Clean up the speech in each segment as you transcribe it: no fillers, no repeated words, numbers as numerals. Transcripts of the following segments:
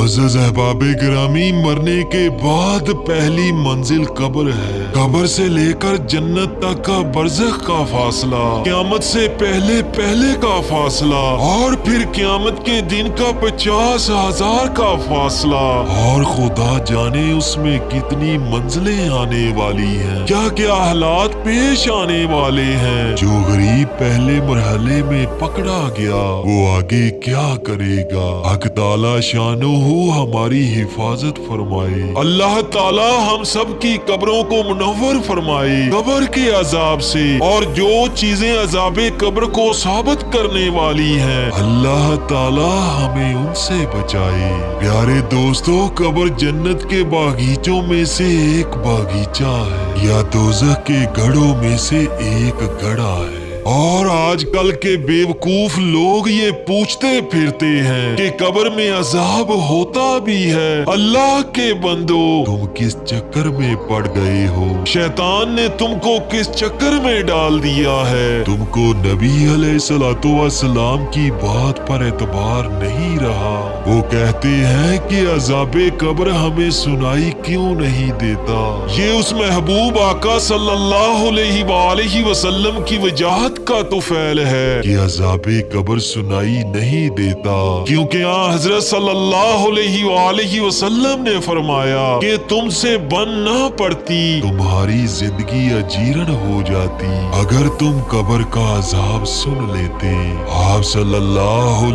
मुअज़्ज़ज़ अहबाब-ए गिरामी, मरने के बाद पहली मंजिल कब्र है। कब्र से लेकर जन्नत तक का बरज़ख का फासला, क़यामत से पहले पहले का फासला, और फिर क़यामत के दिन का 50,000 का फासला। और खुदा जाने उसमें कितनी मंजिलें आने वाली हैं, क्या क्या हालात पेश आने वाले हैं। जो गरीब पहले मरहले में पकड़ा गया वो आगे क्या करेगा। हक ताला शानहू हमारी हिफाजत फरमाए। अल्लाह ताला हम सब की कब्रों को मुनव्वर फरमाए कब्र के अजाब से, और जो चीजें अजाबे कब्र को साबित करने वाली हैं अल्लाह ताला हमें उनसे बचाए। प्यारे दोस्तों, कब्र जन्नत के बागीचों में से एक बागीचा है या दोज़ख के गढ़ों में से एक गढ़ा है। और आजकल के बेवकूफ लोग ये पूछते फिरते हैं कि कब्र में अजाब होता भी है। अल्लाह के बंदो, तुम किस चक्कर में पड़ गए हो? शैतान ने तुमको किस चक्कर में डाल दिया है? तुमको नबी अलैहिस्सलाम की बात पर एतबार नहीं रहा। वो कहते हैं कि अजाबे कब्र हमें सुनाई क्यों नहीं देता। ये उस महबूब आका सल्लल्लाहु अलैहि वसल्लम की वजाहत का तुफैल है कि अज़ाबे कब्र सुनाई नहीं देता, क्योंकि हज़रत सल्लल्लाहु अलैहि वसल्लम ने फरमाया कि तुमसे बन ना पड़ती, तुम्हारी जिंदगी अजीरन हो जाती अगर तुम कब्र का अजाब सुन लेते। आप सल्लल्लाहु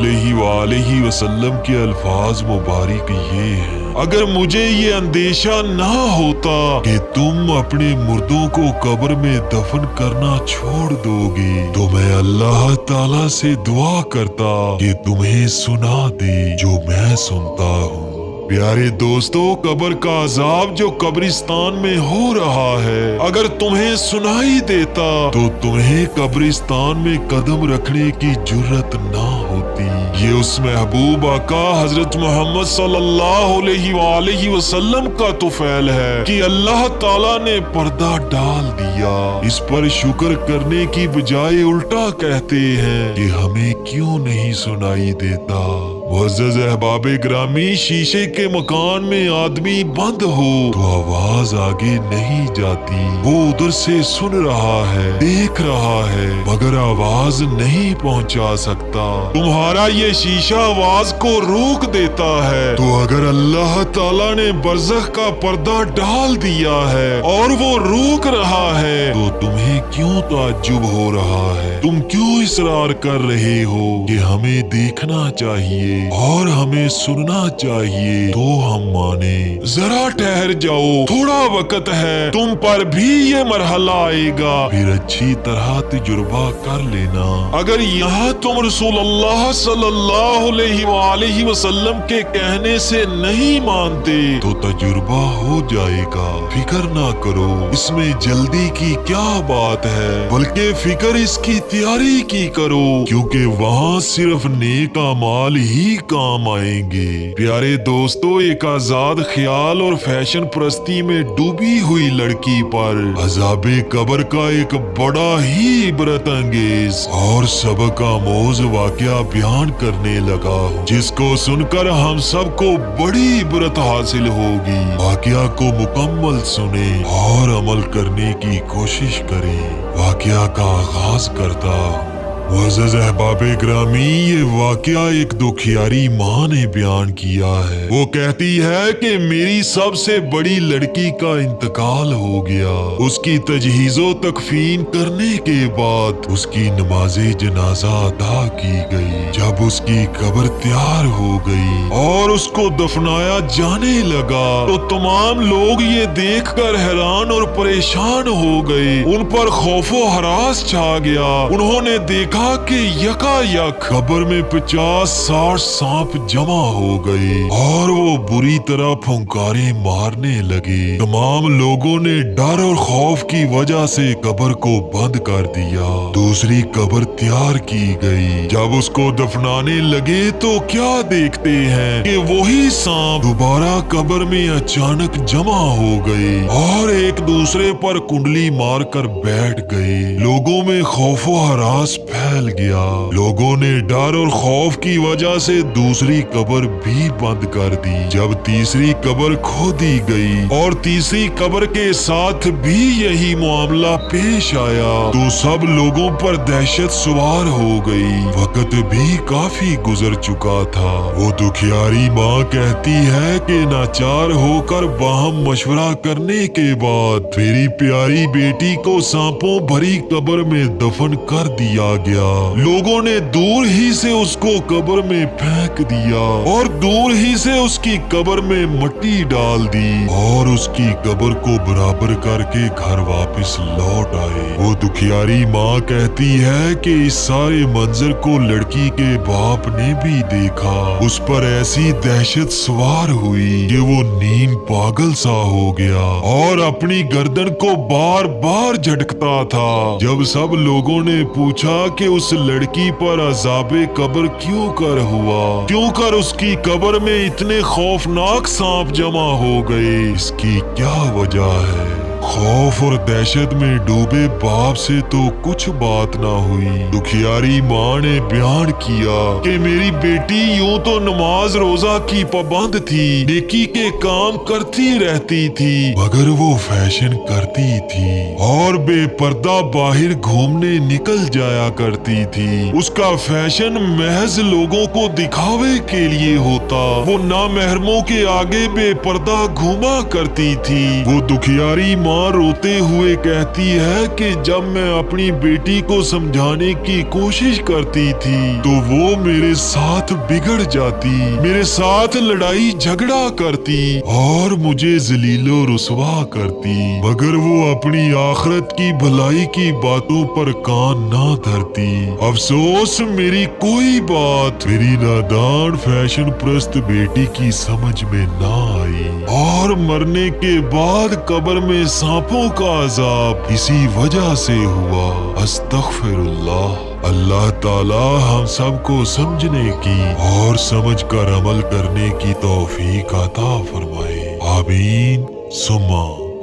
अलैहि वसल्लम के अल्फाज मुबारक ये हैं, अगर मुझे ये अंदेशा ना होता कि तुम अपने मुर्दों को कब्र में दफन करना छोड़ दोगे तो मैं अल्लाह ताला से दुआ करता कि तुम्हें सुना दे जो मैं सुनता हूँ। प्यारे दोस्तों, कब्र का अजाब जो कब्रिस्तान में हो रहा है अगर तुम्हें सुनाई देता तो तुम्हें कब्रिस्तान में कदम रखने की जुर्रत ना होती। ये उस महबूब आका हजरत मोहम्मद सल्लल्लाहु अलैहि वसल्लम का तुफैल है कि अल्लाह ताला ने पर्दा डाल दिया। इस पर शुक्र करने की बजाय उल्टा कहते हैं कि हमें क्यों नहीं सुनाई देता। मुअज़्ज़ज़ अहबाब-ए गिरामी, शीशे के मकान में आदमी बंद हो तो आवाज आगे नहीं जाती। वो उधर से सुन रहा है, देख रहा है, मगर आवाज नहीं पहुंचा सकता। तुम्हारा ये शीशा आवाज को रोक देता है, तो अगर अल्लाह ताला ने बरज़ख का पर्दा डाल दिया है और वो रोक रहा है तो तुम्हें क्यों ताज्जुब हो रहा है? तुम क्यों इसरार कर रहे हो कि हमें देखना चाहिए और हमें सुनना चाहिए तो हम माने? जरा ठहर जाओ, थोड़ा वक्त है, तुम पर भी ये मरहला आएगा, फिर अच्छी तरह तजुर्बा कर लेना। अगर यहाँ तुम रसूलुल्लाह सल्लल्लाहु अलैहि वसल्लम के कहने से नहीं मानते तो तजुर्बा हो जाएगा। फिक्र ना करो, इसमें जल्दी की क्या बात है, बल्कि फिक्र इसकी तैयारी की करो, क्योंकि वहाँ सिर्फ नेक अमाल ही काम आएंगे। प्यारे दोस्तों, एक आजाद ख्याल और फैशन परस्ती में डूबी हुई लड़की पर अज़ाबे कब्र का एक बड़ा ही इबरत अंगेज और सबक आमोज वाकया बयान करने लगा हूँ, जिसको सुनकर हम सबको बड़ी इबरत हासिल होगी। वाकया को मुकम्मल सुने और अमल करने की कोशिश करें। वाकया का आगाज करता हूँ। मुअज़्ज़ज़ अहबाब-ए गिरामी, ये वाकया एक दुखियारी माँ ने बयान किया है। वो कहती है कि मेरी सबसे बड़ी लड़की का इंतकाल हो गया। उसकी तजहीज़ो तकफीन करने के बाद उसकी नमाज़े जनाजा अदा की गई। जब उसकी कब्र तैयार हो गई और उसको दफनाया जाने लगा तो तमाम लोग ये देखकर हैरान और परेशान हो गए। उन पर खौफो हरास छा गया। उन्होंने देखा कि यकायक कब्र में 50-60 सांप जमा हो गए और वो बुरी तरह फुंकारे मारने लगे। तमाम लोगों ने डर और खौफ की वजह से कब्र को बंद कर दिया। दूसरी कब्र तैयार की गई। जब उसको दफनाने लगे तो क्या देखते हैं कि वही सांप दोबारा कब्र में अचानक जमा हो गए और एक दूसरे पर कुंडली मारकर बैठ गए। लोगों में खौफो हरास پھیل گیا۔ لوگوں نے ڈر اور خوف کی وجہ سے دوسری قبر بھی بند کر دی۔ جب تیسری قبر کھودی گئی اور تیسری قبر کے ساتھ بھی یہی معاملہ پیش آیا تو سب لوگوں پر دہشت سوار ہو گئی۔ وقت بھی کافی گزر چکا تھا۔ وہ دکھیاری ماں کہتی ہے کہ ناچار ہو کر باہم مشورہ کرنے کے بعد میری پیاری بیٹی کو سانپوں بھری قبر میں دفن کر دیا گیا۔ لوگوں نے دور ہی سے اس کو قبر میں پھینک دیا اور دور ہی سے اس کی قبر میں مٹی ڈال دی اور اس کی قبر کو برابر کر کے گھر واپس لوٹ آئے۔ وہ دکھیاری ماں کہتی ہے کہ اس سارے منظر کو لڑکی کے باپ نے بھی دیکھا۔ اس پر ایسی دہشت سوار ہوئی کہ وہ نیند پاگل سا ہو گیا اور اپنی گردن کو بار بار جھٹکتا تھا۔ جب سب لوگوں نے پوچھا کہ اس لڑکی پر عذاب قبر کیوں کر ہوا، کیوں کر اس کی قبر میں اتنے خوفناک سانپ جمع ہو گئے، اس کی کیا وجہ ہے؟ خوف اور دہشت میں ڈوبے باپ سے تو کچھ بات نہ ہوئی۔ دکھیاری ماں نے بیان کیا کہ میری بیٹی یوں تو نماز روزہ کی پابند تھی، نیکی کے کام کرتی رہتی تھی، مگر وہ فیشن کرتی تھی اور بے پردہ باہر گھومنے نکل جایا کرتی تھی۔ اس کا فیشن محض لوگوں کو دکھاوے کے لیے ہوتا، وہ نامحرموں کے آگے بے پردہ گھوما کرتی تھی۔ وہ دکھیاری ماں روتے ہوئے کہتی ہے کہ جب میں اپنی بیٹی کو سمجھانے کی کوشش کرتی تھی تو وہ میرے ساتھ بگڑ جاتی، میرے ساتھ لڑائی جھگڑا کرتی اور مجھے ذلیل و رسوا کرتی، مگر وہ اپنی آخرت کی بھلائی کی باتوں پر کان نہ دھرتی۔ افسوس میری کوئی بات میری نادان فیشن پرست بیٹی کی سمجھ میں نہ آئی اور مرنے کے بعد قبر میں سانپوں کا عذاب اسی وجہ سے ہوا۔ استغفر اللہ۔ اللہ تعالی ہم سب کو سمجھنے کی اور سمجھ کر عمل کرنے کی توفیق عطا فرمائے۔ آمین ثم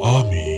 آمین۔